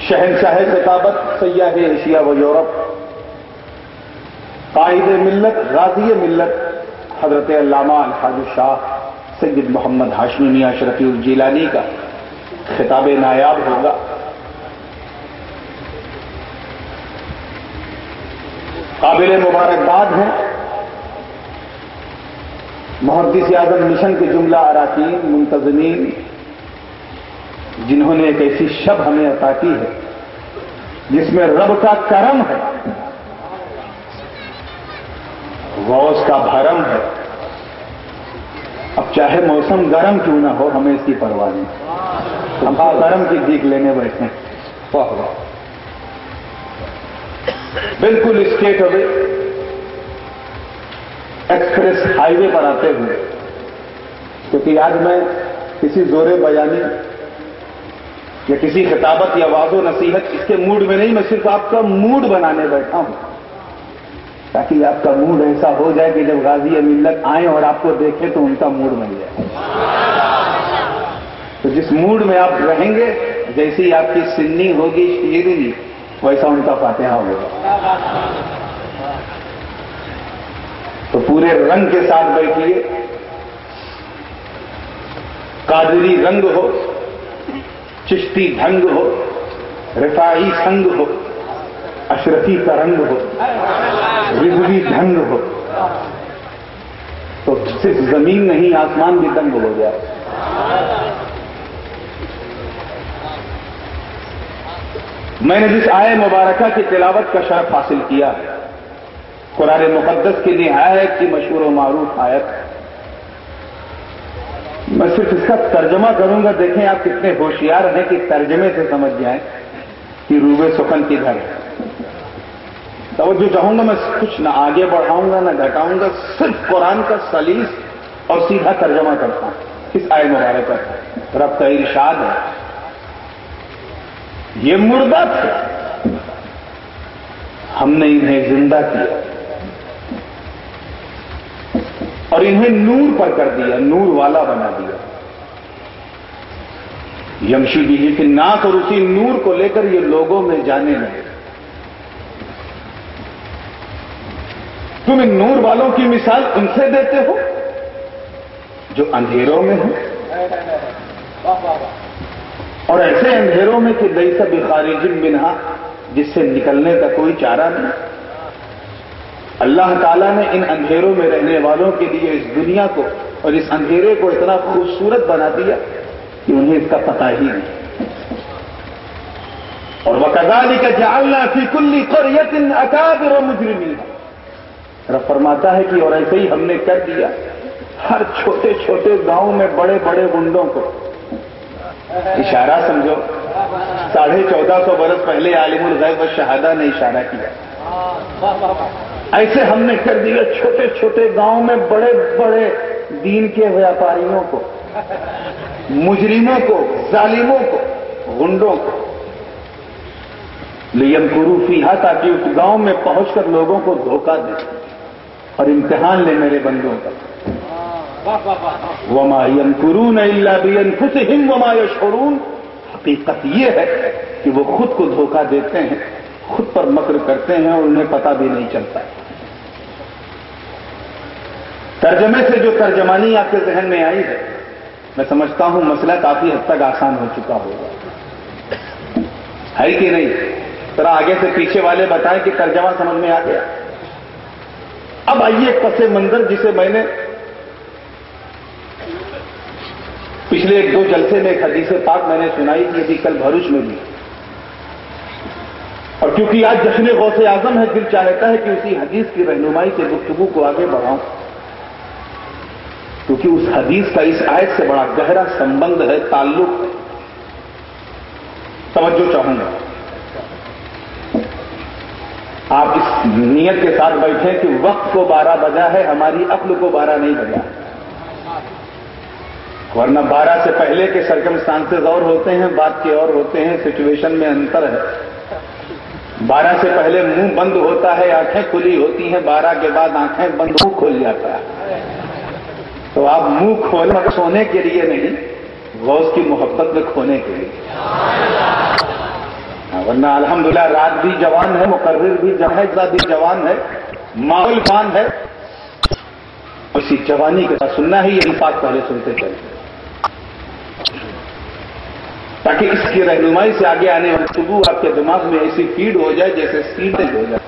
شہنشاہ خطابت سیاح ایشیا و یورپ، قائد ملت غازی ملت حضرت علامہ الحاج شاہ سید محمد ہاشمی میاں شرفی الجیلانی کا خطاب نایاب ہوگا۔ قابل مبارکباد ہیں محدث اعظم مشن کے جملہ اراکین منتظمین، جنہوں نے ایک ایسی شب ہمیں عطا کی ہے جس میں رب کا کرم ہے، غوث کا بھرم ہے۔ اب چاہے موسم گرم کیوں نہ ہو، ہمیں اس کی پرواہ نہیں، ہم گرم کی دیکھ لینے بیٹھے ہیں۔ واہ واہ، بالکل اسٹیٹ اوے ایکسپریس ہائی وے پر آتے ہوئے، کیونکہ آج میں کسی زور بیانی یا کسی خطابت یا واضح و نصیحت اس کے موڈ میں نہیں، میں صرف آپ کا موڈ بنانے بیٹھا ہوں، تاکہ آپ کا موڈ ایسا ہو جائے کہ جب غازی ملت آئیں اور آپ کو دیکھیں تو ان کا موڈ بن جائے۔ تو جس موڈ میں آپ رہیں گے، جیسی آپ کی سنی ہوگی شیرینی، ویسا ان کا فاتحہ ہوگا۔ تو پورے رنگ کے ساتھ بیٹھیے، قادری رنگ ہو، چشتی ڈھنگ ہو، رفاعی سنگ ہو، اشرفی کا رنگ ہو، رضوی ڈھنگ ہو، تو صرف زمین نہیں آسمان بھی دنگ ہو جائے۔ میں نے جس آیہ مبارکہ کی تلاوت کا شرف حاصل کیا ہے، قرآن مقدس کی نہایت کی مشہور و معروف آیت ہے، میں صرف اس کا ترجمہ کروں گا، دیکھیں آپ کتنے ہوشیار ہیں کہ ترجمے سے سمجھ جائیں کہ روبے سخن کدھر ہے۔ توجہ چاہوں گا، میں کچھ نہ آگے بڑھاؤں گا نہ گھٹاؤں گا، صرف قرآن کا سلیس اور سیدھا ترجمہ کرتا ہوں اس آیہ مبارکہ کا۔ رب کا ارشاد ہے، یہ مردہ تھے، ہم نے انہیں زندہ کیا اور انہیں نور پر کر دیا، نور والا بنا دیا۔ یمشی بھی فی الناس، اور اسی نور کو لے کر یہ لوگوں میں جانے لگے۔ تم ان نور والوں کی مثال ان سے دیتے ہو جو اندھیروں میں ہیں، اور ایسے اندھیروں میں کہ لیس بخارج منہا، جس سے نکلنے کا کوئی چارہ نہیں۔ اللہ تعالیٰ نے ان اندھیروں میں رہنے والوں کے لیے اس دنیا کو اور اس اندھیرے کو اتنا خوبصورت بنا دیا کہ انہیں اس کا پتہ ہی نہیں۔ اور وَكَذَلِكَ جَعَلْنَا فِي كُلِّ قَرْيَةٍ أَكَابِرَ مُجْرِمِينَ، رب فرماتا ہے کہ اور ایسے ہی ہم نے کر دیا ہر چھوٹے چھوٹے گاؤں میں بڑے بڑے گنڈوں کو۔ اشارہ سمجھو، 1450 برس پہلے عالم الغیب والشہادہ نے اشارہ کیا، ایسے ہم نے کر دیا چھوٹے چھوٹے گاؤں میں بڑے بڑے دین کے ویاپاریوں کو، مجرموں کو، ظالموں کو، غنڈوں کو، لیمکروا فیہا، تاکہ اس گاؤں میں پہنچ کر لوگوں کو دھوکہ دیں اور امتحان لیں میرے بندوں کا۔ وما يمكرون الا بانفسهم وما يشعرون، حقیقت یہ ہے کہ وہ خود کو دھوکہ دیتے ہیں، خود پر مکر کرتے ہیں اور انہیں پتہ بھی نہیں چلتا۔ ترجمے سے جو ترجمانی آپ کے ذہن میں آئی ہے، میں سمجھتا ہوں مسئلہ کافی حد تک آسان ہو چکا ہوگا، ہے کہ نہیں؟ ذرا آگے سے پیچھے والے بتائیں کہ ترجمہ سمجھ میں آ گیا۔ اب آئیے ایک پس منظر جسے میں نے پچھلے 1-2 جلسے میں ایک حدیث پاک میں نے سنائی تھی کل بھروچ میں بھی، اور کیونکہ آج جشن غوث اعظم ہے، دل چاہتا ہے کہ اسی حدیث کی رہنمائی سے گفتگو کو آگے بڑھاؤں، کیونکہ اس حدیث کا اس آیت سے بڑا گہرا سمبند ہے، تعلق ہے۔ توجہ چاہوں گا، آپ اس نیت کے ساتھ بیٹھیں کہ وقت کو 12 بجا ہے، ہماری عقل کو 12 نہیں بجا، ورنہ 12 سے پہلے کے سرکمسٹانسز اور ہوتے ہیں، بات کے اور ہوتے ہیں، سچویشن میں انتر ہے۔ 12 سے پہلے منہ بند ہوتا ہے، آنکھیں کھلی ہوتی ہیں، 12 کے بعد آنکھیں بند، منہ کھل جاتا ہے۔ تو آپ منہ کھولیں مگر سونے کے لیے نہیں، غوث کی محبت میں کھونے کے لیے۔ ورنہ الحمدللہ رات بھی جوان ہے، مقرر بھی جوان ہے، ماحول فان ہے. اسی جوانی کے ساتھ سننا ہے، یہ الفاظ پہلے سنتے چلے تاکہ اس کی رہنمائی سے آگے آنے والی گفتگو آپ کے دماغ میں ایسی فیڈ ہو جائے جیسے سیدھے ہو جائے.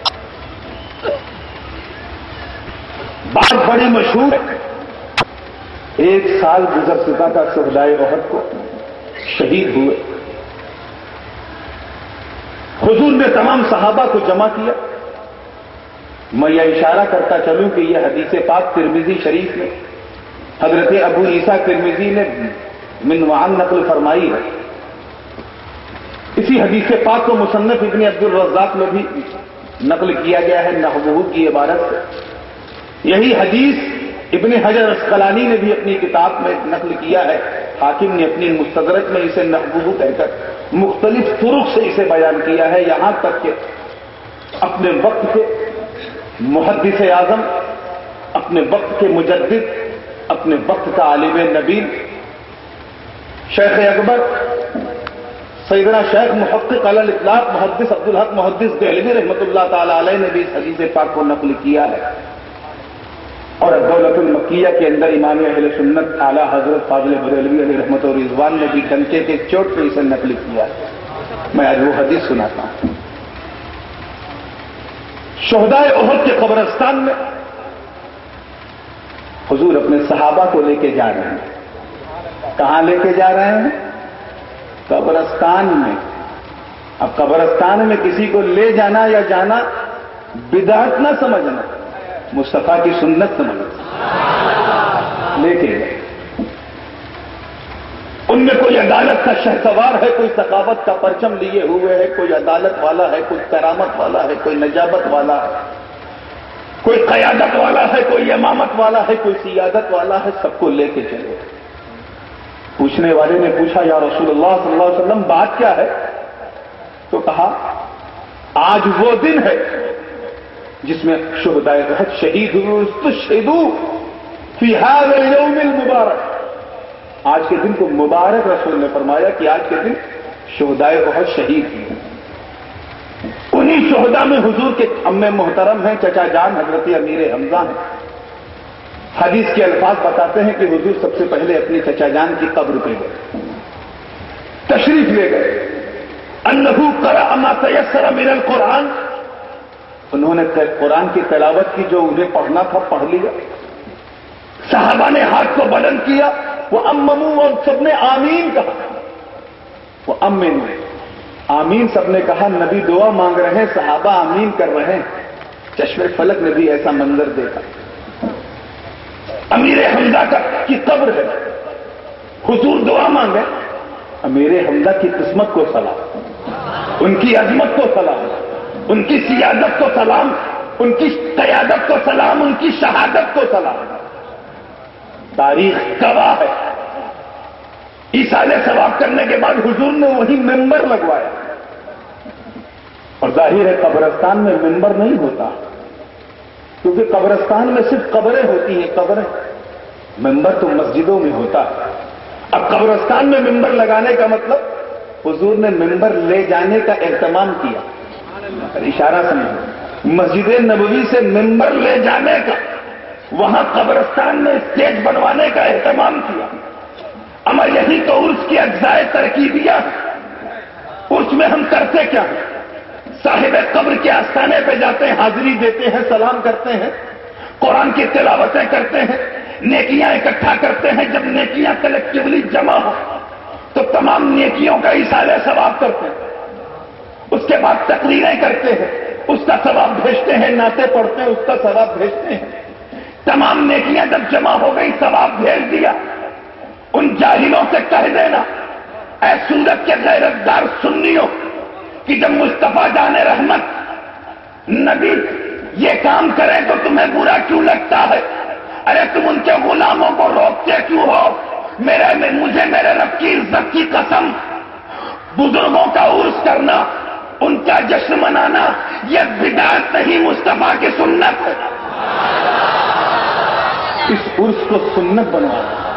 بات بڑی مشہور ہے. 1 سال گزر چکا تھا شہدائے احد کو، شہید ہوئے. حضور نے تمام صحابہ کو جمع کیا. میں یہ اشارہ کرتا چلوں کہ یہ حدیث پاک ترمذی شریف میں حضرت ابو عیسیٰ ترمذی نے من وعن نقل فرمائی ہے. اسی حدیث پاک کو مصنف ابن عبد الرزاق میں بھی نقل کیا گیا ہے نحوہ کی عبارت سے. یہی حدیث ابن حجر اسقلانی نے بھی اپنی کتاب میں نقل کیا ہے. حاکم نے اپنی مستدرک میں اسے نحوہ کہہ کر مختلف طرق سے اسے بیان کیا ہے، یہاں تک کہ اپنے وقت کے محدث اعظم، اپنے وقت کے مجدد، اپنے وقت کا عالم نبیل شیخ اکبر سیدنا شیخ محقق علی الاطلاق محدث عبدالحق محدث دہلوی رحمۃ اللہ تعالی علیہ نے بھی اس حدیث پاک کو نقل کیا ہے. اور دولت المکیہ کے اندر امام اہل سنت اعلیٰ حضرت فاضل بریلوی علیہ رحمت و رضوان نے بھی ڈنکے کے چوٹ پہ اسے نقل کیا ہے. میں آج وہ حدیث سناتا ہوں. شہدائے احد کے قبرستان میں حضور اپنے صحابہ کو لے کے جا رہے ہیں. کہاں لے کے جا رہے ہیں؟ قبرستان میں. اب قبرستان میں کسی کو لے جانا یا جانا بدعت نہ سمجھنا، مصطفیٰ کی سنت سمجھنا. لے کے گئے. ان میں کوئی عدالت کا شہسوار ہے، کوئی ثقافت کا پرچم لیے ہوئے ہے، کوئی عدالت والا ہے، کوئی کرامت والا ہے، کوئی نجابت والا ہے، کوئی قیادت والا ہے، کوئی امامت والا ہے، کوئی سیادت والا ہے. سب کو لے کے چلے. پوچھنے والے نے پوچھا یا رسول اللہ صلی اللہ علیہ وسلم بات کیا ہے؟ تو کہا آج وہ دن ہے جس میں شہدائے احد شہید ہوئے. استشہدوا فی ھذا اليوم المبارک. آج کے دن کو مبارک رسول نے فرمایا کہ آج کے دن شہدائے احد شہید ہوئے. انہی شہداء میں حضور کے عم محترم ہیں، چچا جان حضرت امیر حمزہ ہیں. حدیث کے الفاظ بتاتے ہیں کہ حضور سب سے پہلے اپنی چچا جان کی قبر پہ گئے، تشریف لے گئے. انہ قرأ ما تیسر من القرآن. انہوں نے قرآن کی تلاوت کی جو انہیں پڑھنا تھا پڑھ لیا. صحابہ نے ہاتھ کو بلند کیا، وہ امموا، اور سب نے آمین کہا. وہ امنوا، آمین سب نے کہا. نبی دعا مانگ رہے ہیں، صحابہ آمین کر رہے ہیں. چشم فلک نے بھی ایسا منظر دیکھا. امیر حمزہ کی قبر ہے، حضور دعا مانگے. امیر حمزہ کی قسمت کو سلام، ان کی عظمت کو سلام، ان کی سیادت کو سلام، ان کی قیادت کو سلام، ان کی شہادت کو سلام. تاریخ گواہ ہے. ایصال ثواب کرنے کے بعد حضور نے وہی ممبر لگوایا. اور ظاہر ہے قبرستان میں ممبر نہیں ہوتا، کیونکہ قبرستان میں صرف قبریں ہوتی ہیں. قبریں، ممبر تو مسجدوں میں ہوتا ہے. اب قبرستان میں ممبر لگانے کا مطلب حضور نے ممبر لے جانے کا اہتمام کیا. اشارہ سمجھو، مسجد نبوی سے ممبر لے جانے کا، وہاں قبرستان میں اسٹیج بنوانے کا اہتمام کیا. اما یہی تو عرس کی اجزائے ترکیبیہ. عرس میں ہم کرتے کیا ہیں؟ صاحب قبر کے آستانے پہ جاتے ہیں، حاضری دیتے ہیں، سلام کرتے ہیں، قرآن کی تلاوتیں کرتے ہیں، نیکیاں اکٹھا کرتے ہیں. جب نیکیاں کلیکٹیولی جمع ہو تو تمام نیکیوں کا ایصال ثواب کرتے ہیں. اس کے بعد تقریریں کرتے ہیں، اس کا ثواب بھیجتے ہیں. نعتیں پڑھتے ہیں، اس کا ثواب بھیجتے ہیں. تمام نیکیاں جب جمع ہو گئی، ثواب بھیج دیا. ان جاہلوں سے کہہ دینا، اے سورت کے غیرتدار سنیوں، کہ جب مصطفیٰ جان رحمت نبی یہ کام کریں تو تمہیں برا کیوں لگتا ہے؟ ارے تم ان کے غلاموں کو روکتے کیوں ہو؟ مجھے میرے رب کی عزت کی قسم، بزرگوں کا عرس کرنا، ان کا جشن منانا، یہ بدعت نہیں، مصطفیٰ کی سنت ہے. اس عرس کو سنت بنوانا.